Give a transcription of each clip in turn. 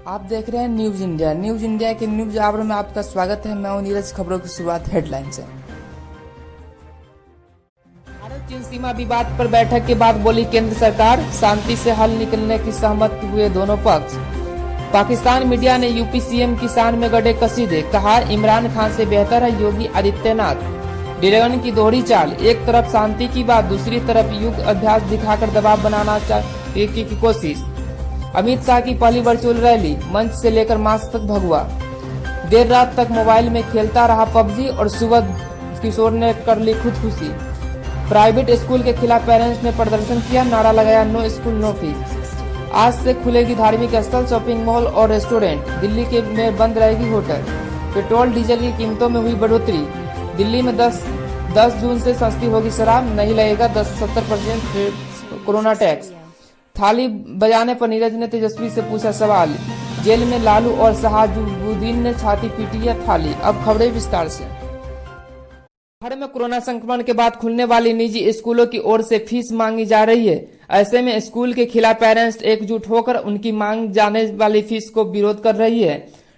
आप देख रहे हैं न्यूज इंडिया। न्यूज इंडिया के न्यूज आवर में आपका स्वागत है। मैं हूं नीरज। खबरों की शुरुआत हेडलाइन से। भारत चीन सीमा विवाद पर बैठक के बाद बोली केंद्र सरकार, शांति से हल निकलने की सहमत हुए दोनों पक्ष। पाकिस्तान मीडिया ने यूपी सीएम की शान में गड़े कसीदे, कहा इमरान खान से बेहतर है योगी आदित्यनाथ। ड्रैगन की दोहरी चाल, एक तरफ शांति की बात, दूसरी तरफ युद्ध अभ्यास दिखाकर दबाव बनाना की कोशिश। अमित शाह की पहली वर्चुअल रैली, मंच से लेकर मास्क तक भगवा। देर रात तक मोबाइल में खेलता रहा पबजी और सुबह किशोर ने कर ली खुदकुशी। प्राइवेट स्कूल के खिलाफ पेरेंट्स ने प्रदर्शन किया, नारा लगाया नो स्कूल नो फीस। आज से खुलेगी धार्मिक स्थल, शॉपिंग मॉल और रेस्टोरेंट। दिल्ली के में बंद रहेगी होटल। पेट्रोल डीजल की कीमतों में हुई बढ़ोतरी। दिल्ली में 10 जून से सस्ती होगी शराब, नहीं लगेगा 10 से 70% कोरोना टैक्स। थाली बजाने पर नीरज ने तेजस्वी से पूछा सवाल। जेल में लालू और शहाबुद्दीन ने छाती पीटी है थाली। अब खबरें विस्तार से। भर में कोरोना संक्रमण के बाद खुलने वाली निजी स्कूलों की ओर से फीस मांगी जा रही है। ऐसे में स्कूल के खिलाफ पेरेंट्स एकजुट होकर उनकी मांग जाने वाली फीस को विरोध कर रही है।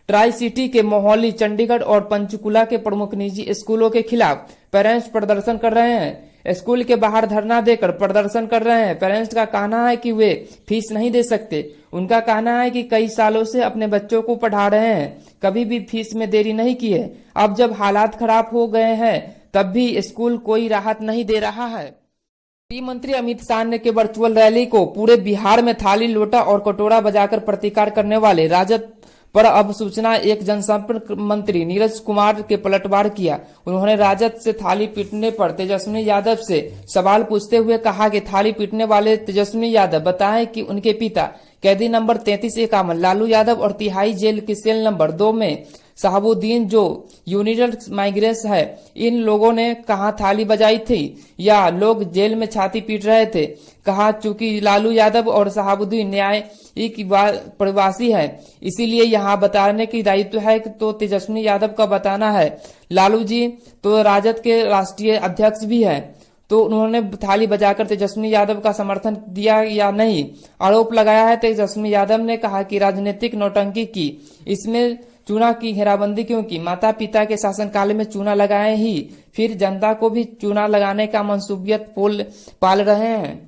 ट्राई सिटी के मोहाली, चंडीगढ़ और पंचकुला के प्रमुख निजी स्कूलों के खिलाफ पेरेंट्स प्रदर्शन कर रहे हैं। स्कूल के बाहर धरना देकर प्रदर्शन कर रहे हैं। पेरेंट्स का कहना है कि वे फीस नहीं दे सकते। उनका कहना है कि कई सालों से अपने बच्चों को पढ़ा रहे हैं, कभी भी फीस में देरी नहीं की है। अब जब हालात खराब हो गए हैं तब भी स्कूल कोई राहत नहीं दे रहा है। गृह मंत्री अमित शाह ने के वर्चुअल रैली को पूरे बिहार में थाली, लोटा और कटोरा बजाकर प्रतिकार करने वाले राजद पर अब सूचना एक जनसंपर्क मंत्री नीरज कुमार के पलटवार किया। उन्होंने राजद से थाली पीटने पर तेजस्वी यादव से सवाल पूछते हुए कहा कि थाली पीटने वाले तेजस्वी यादव बताएं कि उनके पिता कैदी नंबर 3351 लालू यादव और तिहाई जेल की सेल नंबर 2 में शहाबुद्दीन जो यूनिटल माइग्रेस है, इन लोगों ने कहां थाली बजाई थी या लोग जेल में छाती पीट रहे थे। कहा चूंकि लालू यादव और शहाबुद्दीन न्यायिक प्रवासी है, इसीलिए यहाँ बताने की दायित्व है तो तेजस्वी यादव का बताना है। लालू जी तो राजद के राष्ट्रीय अध्यक्ष भी है, तो उन्होंने थाली बजाकर तेजस्वी यादव का समर्थन दिया या नहीं, आरोप लगाया है। तेजस्वी यादव ने कहा कि राजनीतिक नौटंकी की, इसमें चूना की घेराबंदी क्यों की? माता पिता के शासनकाल में चूना लगाए ही फिर जनता को भी चूना लगाने का मंसूबियत पाल रहे हैं।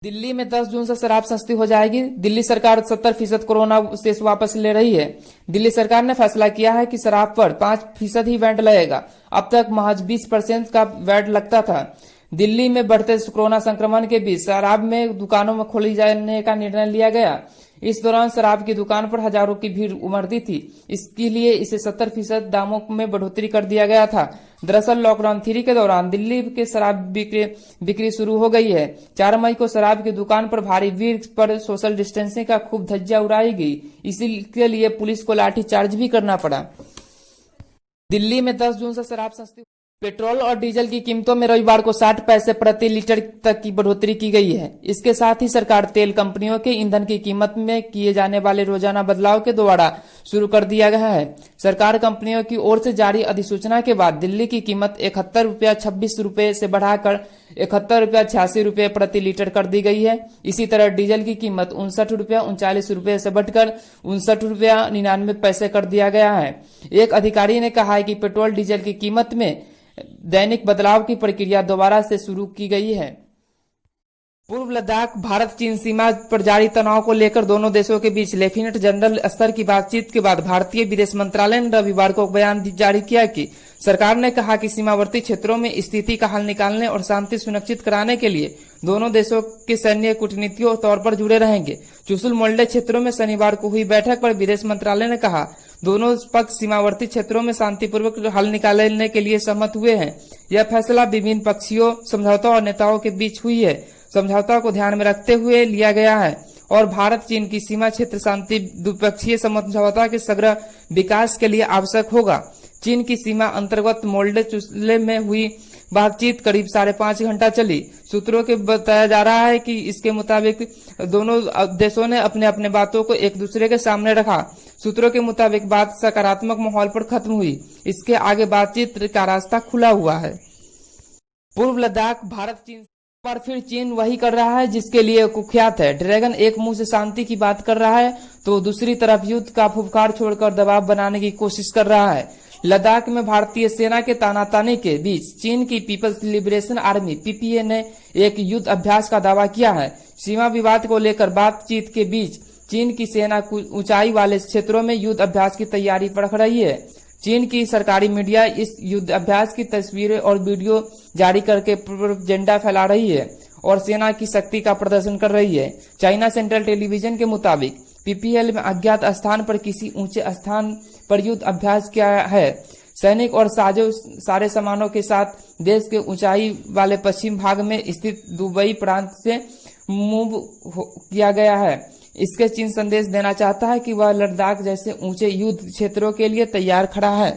दिल्ली में 10 जून से शराब सस्ती हो जाएगी। दिल्ली सरकार 70% कोरोना सेस वापस ले रही है। दिल्ली सरकार ने फैसला किया है कि शराब पर 5% ही वैट लगेगा। अब तक महज 20% का वैट लगता था। दिल्ली में बढ़ते कोरोना संक्रमण के बीच शराब में दुकानों में खोली जाने का निर्णय लिया गया। इस दौरान शराब की दुकान पर हजारों की भीड़ उमड़ती थी। इसके लिए इसे 70% दामों में बढ़ोतरी कर दिया गया था। दरअसल लॉकडाउन 3 के दौरान दिल्ली के शराब बिक्री शुरू हो गई है। 4 मई को शराब की दुकान पर भारी भीड़ पर सोशल डिस्टेंसिंग का खूब धज्जियां उड़ाई गई। इसी लिए पुलिस को लाठी चार्ज भी करना पड़ा। दिल्ली में 10 जून से शराब सस्ती। पेट्रोल और डीजल की कीमतों में रविवार को 60 पैसे प्रति लीटर तक की बढ़ोतरी की गई है। इसके साथ ही सरकार तेल कंपनियों के ईंधन की कीमत में किए जाने वाले रोजाना बदलाव के द्वारा शुरू कर दिया गया है। सरकार कंपनियों की ओर से जारी अधिसूचना के बाद दिल्ली की कीमत 71 रुपया 26 रुपए से बढ़ाकर 71 रुपया 86 रुपए प्रति लीटर कर दी गई है। इसी तरह डीजल की कीमत 59 रुपया 39 रुपए से बढ़कर 59 रुपया 99 पैसे कर दिया गया है। एक अधिकारी ने कहा है कि पेट्रोल डीजल की कीमत में दैनिक बदलाव की प्रक्रिया दोबारा से शुरू की गई है। पूर्व लद्दाख भारत चीन सीमा पर जारी तनाव को लेकर दोनों देशों के बीच लेफ्टिनेंट जनरल स्तर की बातचीत के बाद भारतीय विदेश मंत्रालय ने रविवार को बयान जारी किया कि सरकार ने कहा कि सीमावर्ती क्षेत्रों में स्थिति का हल निकालने और शांति सुनिश्चित कराने के लिए दोनों देशों के सैन्य कूटनीतियों तौर पर जुड़े रहेंगे। चुशुल मोल्डे क्षेत्रों में शनिवार को हुई बैठक पर विदेश मंत्रालय ने कहा दोनों पक्ष सीमावर्ती क्षेत्रों में शांतिपूर्वक हल निकालने के लिए सहमत हुए हैं। यह फैसला विभिन्न पक्षीय समझौता और नेताओं के बीच हुई है समझौता को ध्यान में रखते हुए लिया गया है और भारत चीन की सीमा क्षेत्र शांति द्विपक्षीय समझौता के समग्र विकास के लिए आवश्यक होगा। चीन की सीमा अंतर्गत मोल्डे चुशुल में हुई बातचीत करीब 5.5 घंटा चली। सूत्रों के बताया जा रहा है कि इसके मुताबिक दोनों देशों ने अपने अपने बातों को एक दूसरे के सामने रखा। सूत्रों के मुताबिक बात सकारात्मक माहौल पर खत्म हुई। इसके आगे बातचीत का रास्ता खुला हुआ है। पूर्व लद्दाख भारत चीन पर फिर चीन वही कर रहा है जिसके लिए कुख्यात है। ड्रैगन एक मुंह से शांति की बात कर रहा है तो दूसरी तरफ युद्ध का फुफकार छोड़कर दबाव बनाने की कोशिश कर रहा है। लद्दाख में भारतीय सेना के तानातानी के बीच चीन की पीपल्स लिबरेशन आर्मी पीपीए ने एक युद्ध अभ्यास का दावा किया है। सीमा विवाद को लेकर बातचीत के बीच चीन की सेना ऊंचाई वाले क्षेत्रों में युद्ध अभ्यास की तैयारी रख रही है। चीन की सरकारी मीडिया इस युद्ध अभ्यास की तस्वीरें और वीडियो जारी करके प्रोपेगेंडा फैला रही है और सेना की शक्ति का प्रदर्शन कर रही है। चाइना सेंट्रल टेलीविजन के मुताबिक पीपीएल में अज्ञात स्थान पर किसी ऊंचे स्थान पर युद्ध अभ्यास किया है। सैनिक और सारे सामानों के साथ देश के ऊंचाई वाले पश्चिम भाग में स्थित दुबई प्रांत से मूव किया गया है। इसके चीन संदेश देना चाहता है कि वह लद्दाख जैसे ऊंचे युद्ध क्षेत्रों के लिए तैयार खड़ा है।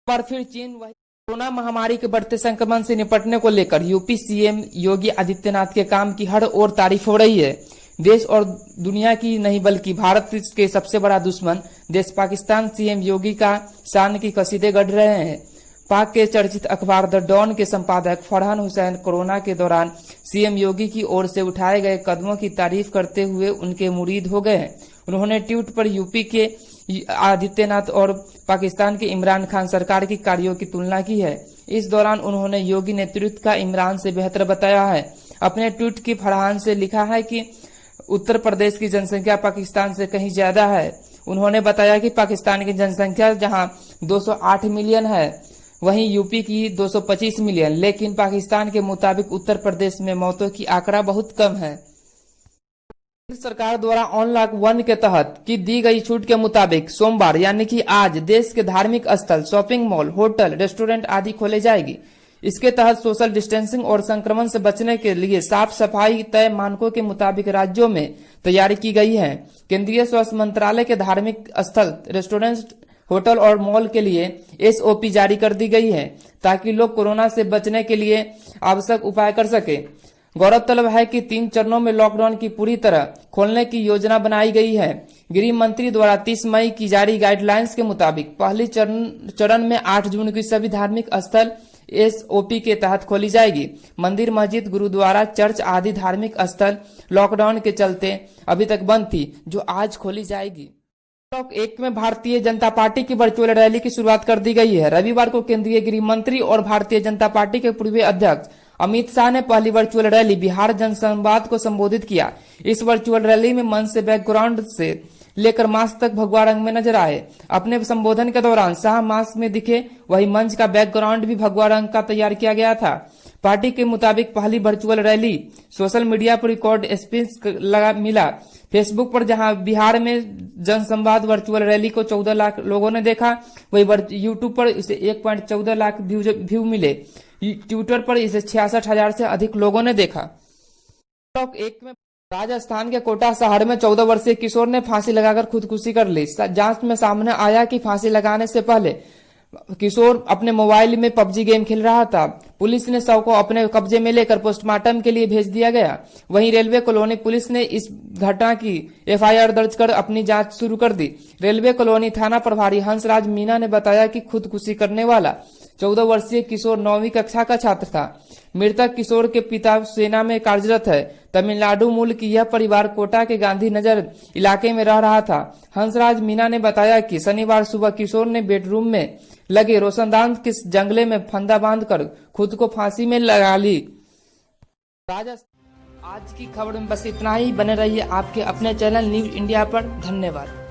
पर फिर चीन वही कोरोना महामारी के बढ़ते संक्रमण से निपटने को लेकर यूपी सीएम योगी आदित्यनाथ के काम की हर ओर तारीफ हो रही है। देश और दुनिया की नहीं बल्कि भारत के सबसे बड़ा दुश्मन देश पाकिस्तान सीएम योगी का शान की कसीदे गढ़ रहे हैं। पाक के चर्चित अखबार द डॉन के संपादक फरहान हुसैन कोरोना के दौरान सीएम योगी की ओर से उठाए गए कदमों की तारीफ करते हुए उनके मुरीद हो गए हैं। उन्होंने ट्वीट पर यूपी के आदित्यनाथ और पाकिस्तान के इमरान खान सरकार की कार्यों की तुलना की है। इस दौरान उन्होंने योगी नेतृत्व का इमरान से बेहतर बताया है। अपने ट्वीट की फरहान से लिखा है कि उत्तर प्रदेश की जनसंख्या पाकिस्तान से कहीं ज्यादा है। उन्होंने बताया कि पाकिस्तान की जनसंख्या जहां 208 मिलियन है वहीं यूपी की 225 मिलियन, लेकिन पाकिस्तान के मुताबिक उत्तर प्रदेश में मौतों की आंकड़ा बहुत कम है। केंद्र सरकार द्वारा अनलॉक 1 के तहत की दी गई छूट के मुताबिक सोमवार यानी कि आज देश के धार्मिक स्थल, शॉपिंग मॉल, होटल, रेस्टोरेंट आदि खोले जाएगी। इसके तहत सोशल डिस्टेंसिंग और संक्रमण से बचने के लिए साफ सफाई तय मानकों के मुताबिक राज्यों में तैयारी की गई है। केंद्रीय स्वास्थ्य मंत्रालय के धार्मिक स्थल, रेस्टोरेंट, होटल और मॉल के लिए एसओपी जारी कर दी गई है ताकि लोग कोरोना से बचने के लिए आवश्यक उपाय कर सके। गौरतलब है कि 3 चरणों में लॉकडाउन की पूरी तरह खोलने की योजना बनाई गई है। गृह मंत्री द्वारा 30 मई की जारी गाइडलाइंस के मुताबिक पहली चरण में 8 जून की सभी धार्मिक स्थल एसओपी के तहत खोली जाएगी। मंदिर, मस्जिद, गुरुद्वारा, चर्च आदि धार्मिक स्थल लॉकडाउन के चलते अभी तक बंद थी, जो आज खोली जाएगी। ब्लॉक 1 में भारतीय जनता पार्टी की वर्चुअल रैली की शुरुआत कर दी गई है। रविवार को केंद्रीय गृह मंत्री और भारतीय जनता पार्टी के पूर्व अध्यक्ष अमित शाह ने पहली वर्चुअल रैली बिहार जनसंवाद को संबोधित किया। इस वर्चुअल रैली में मंच से बैकग्राउंड से लेकर मास्क तक भगवा रंग में नजर आए। अपने संबोधन के दौरान शाह मास्क में दिखे, वही मंच का बैकग्राउंड भी भगवा रंग का तैयार किया गया था। पार्टी के मुताबिक पहली वर्चुअल रैली सोशल मीडिया पर रिकॉर्ड स्पेस मिला। फेसबुक पर जहां बिहार में जनसंवाद वर्चुअल रैली को 14 लाख लोगों ने देखा, वही यूट्यूब पर इसे 1.14 लाख व्यू मिले। ट्विटर पर इसे 66,000 से अधिक लोगों ने देखा। ब्लॉक 1 में राजस्थान के कोटा शहर में 14 वर्षीय किशोर ने फांसी लगाकर खुदकुशी कर ली। जांच में सामने आया कि फांसी लगाने से पहले किशोर अपने मोबाइल में पबजी गेम खेल रहा था। पुलिस ने शव को अपने कब्जे में लेकर पोस्टमार्टम के लिए भेज दिया गया। वहीं रेलवे कॉलोनी पुलिस ने इस घटना की एफआईआर दर्ज कर अपनी जांच शुरू कर दी। रेलवे कॉलोनी थाना प्रभारी हंसराज मीना ने बताया कि खुदकुशी करने वाला 14 वर्षीय किशोर 9वीं कक्षा का छात्र था। मृतक किशोर के पिता सेना में कार्यरत है। तमिलनाडु मूल की यह परिवार कोटा के गांधीनगर इलाके में रह रहा था। हंसराज मीना ने बताया कि शनिवार सुबह किशोर ने बेडरूम में लगे रोशनदान के जंगले में फंदा बांधकर खुद को फांसी में लगा ली। आज की खबर में बस इतना ही। बने रहिए आपके अपने चैनल न्यूज इंडिया पर। धन्यवाद।